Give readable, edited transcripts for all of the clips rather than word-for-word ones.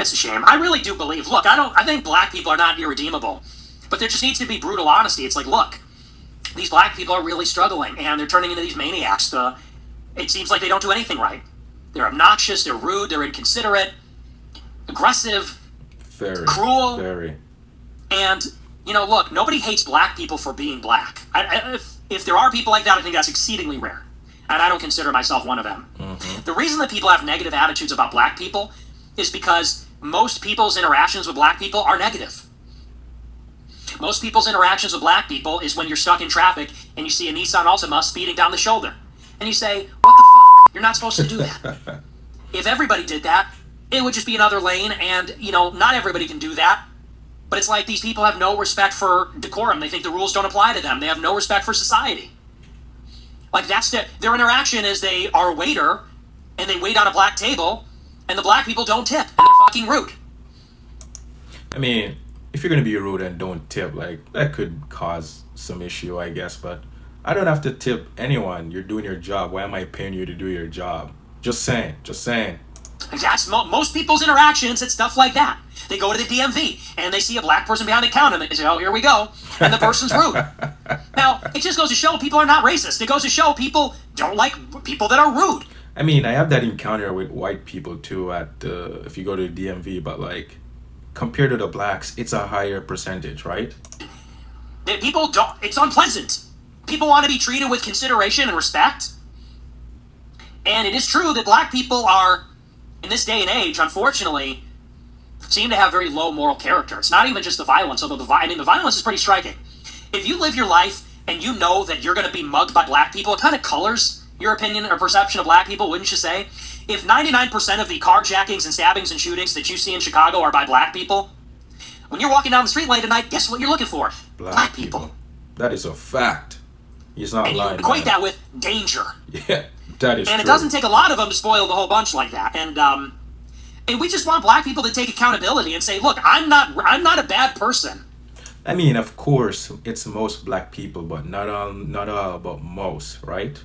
It's a shame. I really do believe, look, I think black people are not irredeemable, but there just needs to be brutal honesty. It's like, look, these black people are really struggling, and they're turning into these maniacs. It seems like they don't do anything right. They're obnoxious, they're rude, they're inconsiderate, aggressive, very cruel. Very. And, look, nobody hates black people for being black. If there are people like that, I think that's exceedingly rare. And I don't consider myself one of them. Mm-hmm. The reason that people have negative attitudes about black people is because most people's interactions with black people are negative. Most people's interactions with black people is when you're stuck in traffic and you see a Nissan Altima speeding down the shoulder. And you say, what the f***? You're not supposed to do that. If everybody did that, it would just be another lane, and, not everybody can do that. But it's like these people have no respect for decorum. They think the rules don't apply to them. They have no respect for society. Like, their interaction is they are a waiter, and they wait on a black table, and the black people don't tip, and they're fucking rude. I mean, if you're going to be rude and don't tip, like, that could cause some issue, I guess, but I don't have to tip anyone. You're doing your job. Why am I paying you to do your job? Just saying. That's most people's interactions. It's stuff like that. They go to the DMV and they see a black person behind the counter and they say, oh, here we go. And the person's rude. Now, it just goes to show people are not racist. It goes to show people don't like people that are rude. I mean, I have that encounter with white people too if you go to the DMV, but like, compared to the blacks, it's a higher percentage, right? People don't, it's unpleasant. People want to be treated with consideration and respect. And it is true that black people are, in this day and age, unfortunately, seem to have very low moral character. It's not even just the violence, although the violence is pretty striking. If you live your life and you know that you're going to be mugged by black people, it kind of colors your opinion or perception of black people, wouldn't you say? If 99% of the carjackings and stabbings and shootings that you see in Chicago are by black people, when you're walking down the street late at night, guess what you're looking for? Black people. That is a fact. He's not lying. And you equate that with danger. Yeah, that is true. And it doesn't take a lot of them to spoil the whole bunch like that. And we just want black people to take accountability and say, look, I'm not a bad person. I mean, of course, it's most black people, but not all, but most, right?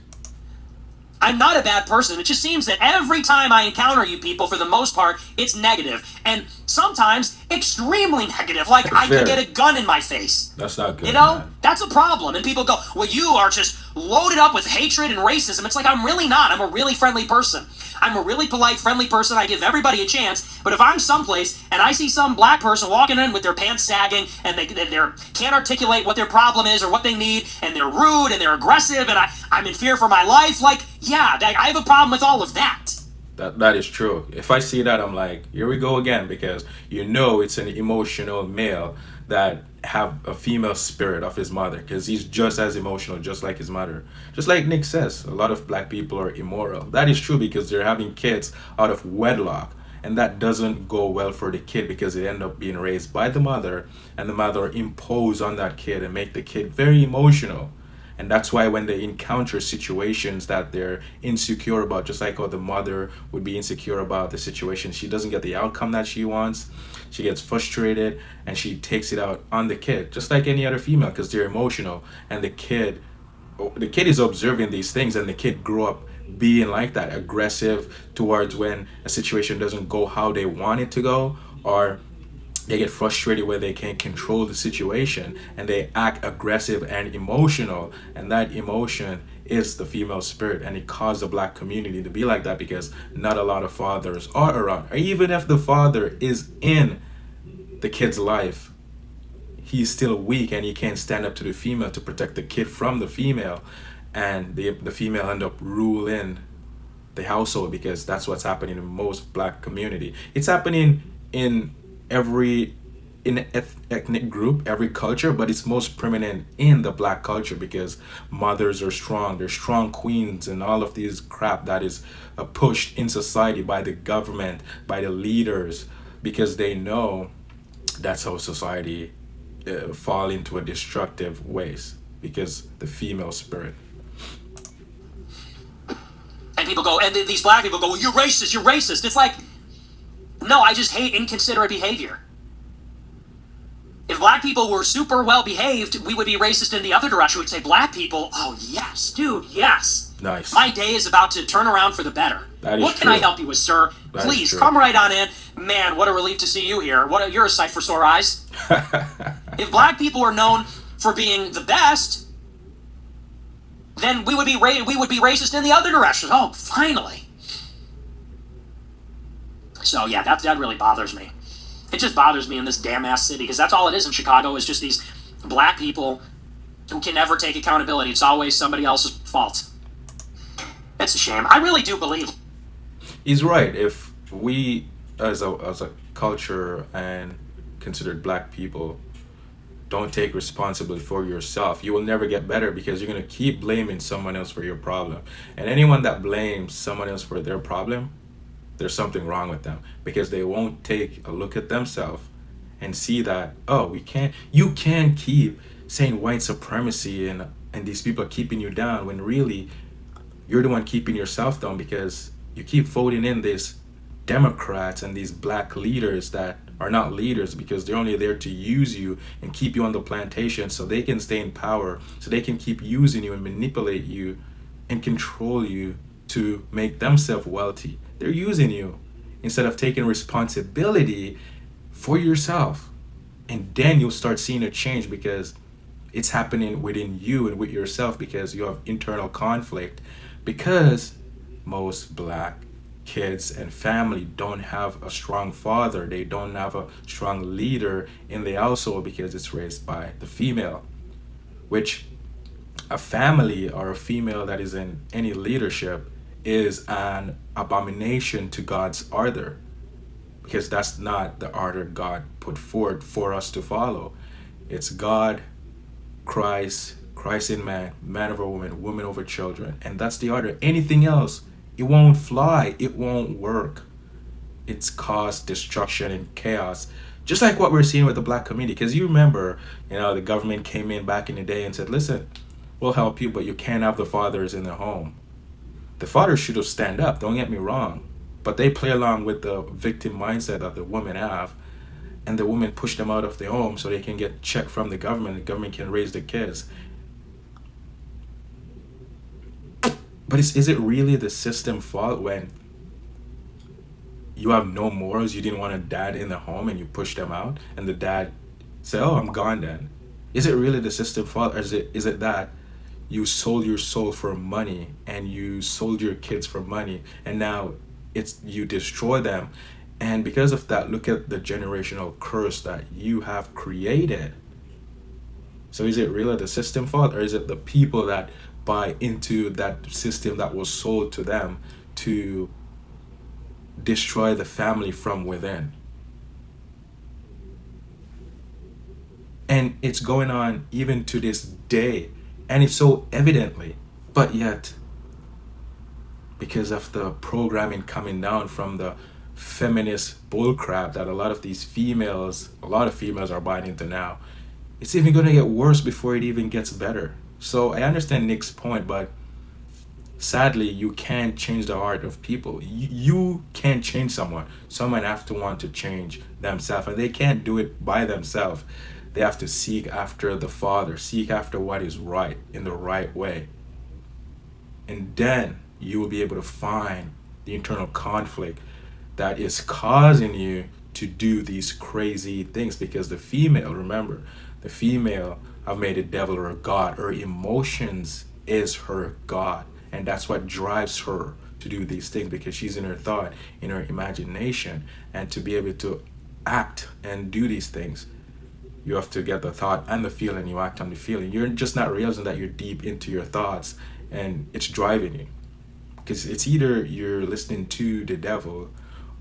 I'm not a bad person. It just seems that every time I encounter you people, for the most part, it's negative. And sometimes extremely negative. Like, I could get a gun in my face. That's not good, man. That's a problem. And people go, well, you are just loaded up with hatred and racism. It's like, I'm really not. I'm a really friendly person. I'm a really polite, friendly person. I give everybody a chance. But if I'm someplace and I see some black person walking in with their pants sagging and they can't articulate what their problem is or what they need, and they're rude and they're aggressive and I'm in fear for my life, like, yeah, I have a problem with all of that. That is true. If I see that, I'm like, here we go again, because it's an emotional male that have a female spirit of his mother, because he's just as emotional, just like his mother. Just like Nick says, a lot of black people are immoral. That is true because they're having kids out of wedlock, and that doesn't go well for the kid because they end up being raised by the mother, and the mother impose on that kid and make the kid very emotional. And that's why when they encounter situations that they're insecure about, just like how the mother would be insecure about the situation, she doesn't get the outcome that she wants, she gets frustrated and she takes it out on the kid, just like any other female, because they're emotional. And the kid is observing these things, and the kid grew up being like that, aggressive towards when a situation doesn't go how they want it to go, or they get frustrated where they can't control the situation and they act aggressive and emotional, and that emotion is the female spirit, and it caused the black community to be like that because not a lot of fathers are around. Or even if the father is in the kid's life, he's still weak and he can't stand up to the female to protect the kid from the female, and the female end up ruling the household, because that's what's happening in most black community. It's happening in every ethnic group, every culture, but it's most prominent in the black culture because mothers are strong. They're strong queens and all of these crap that is pushed in society by the government, by the leaders, because they know that's how society fall into a destructive ways, because the female spirit. And people go, and these black people go, well, you're racist. It's like, no, I just hate inconsiderate behavior. If If black people were super well behaved, we would be racist in the other direction. We'd say black people, oh yes, dude, yes. Nice. My day is about to turn around for the better. That is what can true. I help you with, sir? That Please, true. come right on in. Man, what a relief to see you here. You're a sight for sore eyes. If black people were known for being the best, then we would be racist in the other direction. Oh, finally. So yeah, that really bothers me. It just bothers me in this damn ass city, because that's all it is in Chicago, is just these black people who can never take accountability. It's always somebody else's fault. It's a shame. I really do believe. He's right. If we, as a culture and considered black people, don't take responsibility for yourself, you will never get better, because you're going to keep blaming someone else for your problem. And anyone that blames someone else for their problem, there's something wrong with them, because they won't take a look at themselves and see that, oh, you can't keep saying white supremacy and these people are keeping you down, when really you're the one keeping yourself down, because you keep voting in these Democrats and these black leaders that are not leaders, because they're only there to use you and keep you on the plantation so they can stay in power, so they can keep using you and manipulate you and control you to make themselves wealthy. They're using you instead of taking responsibility for yourself. And then you'll start seeing a change, because it's happening within you and with yourself, because you have internal conflict, because most black kids and family don't have a strong father. They don't have a strong leader in the household, because it's raised by the female, which a family or a female that is in any leadership is an abomination to God's order, because that's not the order God put forward for us to follow. It's God, Christ in man, man over woman, woman over children, and that's the order. Anything else, it won't fly, it won't work. It's caused destruction and chaos, just like what we're seeing with the black community. Because you remember, the government came in back in the day and said, listen, we'll help you, but you can't have the fathers in the home. The fathers should have stand up, don't get me wrong, but they play along with the victim mindset that the women have, and the women push them out of the home so they can get check from the government can raise the kids. But is it really the system fault when you have no morals, you didn't want a dad in the home and you push them out, and the dad say, oh, I'm gone then? Is it really the system fault, or is it that you sold your soul for money, and you sold your kids for money, and now you destroy them? And because of that, look at the generational curse that you have created. So is it really the system fault, or is it the people that buy into that system that was sold to them to destroy the family from within? And it's going on even to this day, and it's so evidently, but yet, because of the programming coming down from the feminist bullcrap that a lot of females are buying into now, it's even going to get worse before it even gets better. So I understand Nick's point, but sadly, you can't change the heart of people. You can't change someone. Someone have to want to change themselves, and they can't do it by themselves. They have to seek after the Father, seek after what is right in the right way. And then you will be able to find the internal conflict that is causing you to do these crazy things, because the female have made the devil her god. Her emotions is her god, and that's what drives her to do these things, because she's in her thought, in her imagination. And to be able to act and do these things, you have to get the thought and the feeling, you act on the feeling. You're just not realizing that you're deep into your thoughts, and it's driving you, because it's either you're listening to the devil,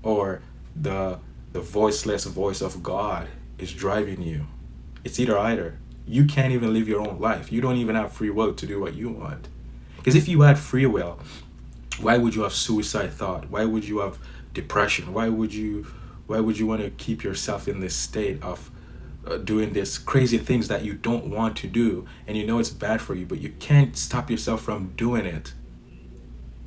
or the voiceless voice of God is driving you. It's either. You can't even live your own life. You don't even have free will to do what you want. Because if you had free will, why would you have suicide thought? Why would you have depression? Why would you want to keep yourself in this state of doing this crazy things that you don't want to do, and you know it's bad for you, but you can't stop yourself from doing it?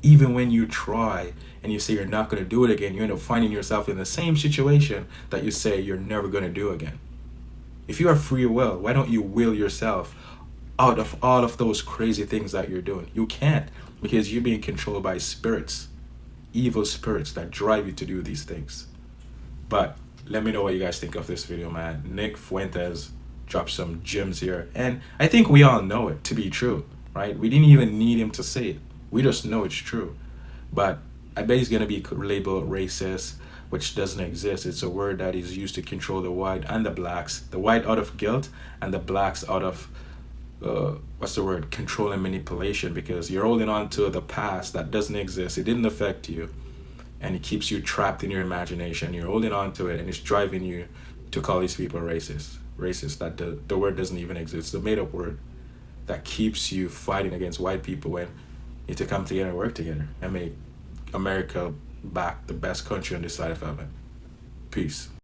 Even when you try and you say you're not going to do it again, you end up finding yourself in the same situation that you say you're never going to do again. If you have free will, why don't you will yourself out of all of those crazy things that you're doing? You can't, because you're being controlled by spirits, evil spirits that drive you to do these things. But let me know what you guys think of this video, man. Nick Fuentes dropped some gems here, and I think we all know it to be true, right? We didn't even need him to say it. We just know it's true. But I bet he's gonna be labeled racist, which doesn't exist. It's a word that is used to control the white and the blacks. The white out of guilt, and the blacks out of what's the word? Control and manipulation, because you're holding on to the past that doesn't exist. It didn't affect you, and it keeps you trapped in your imagination. You're holding on to it, and it's driving you to call these people racist. Racist, that the word doesn't even exist. It's a made-up word that keeps you fighting against white people when you need to come together and work together and make America back the best country on this side of heaven. Peace.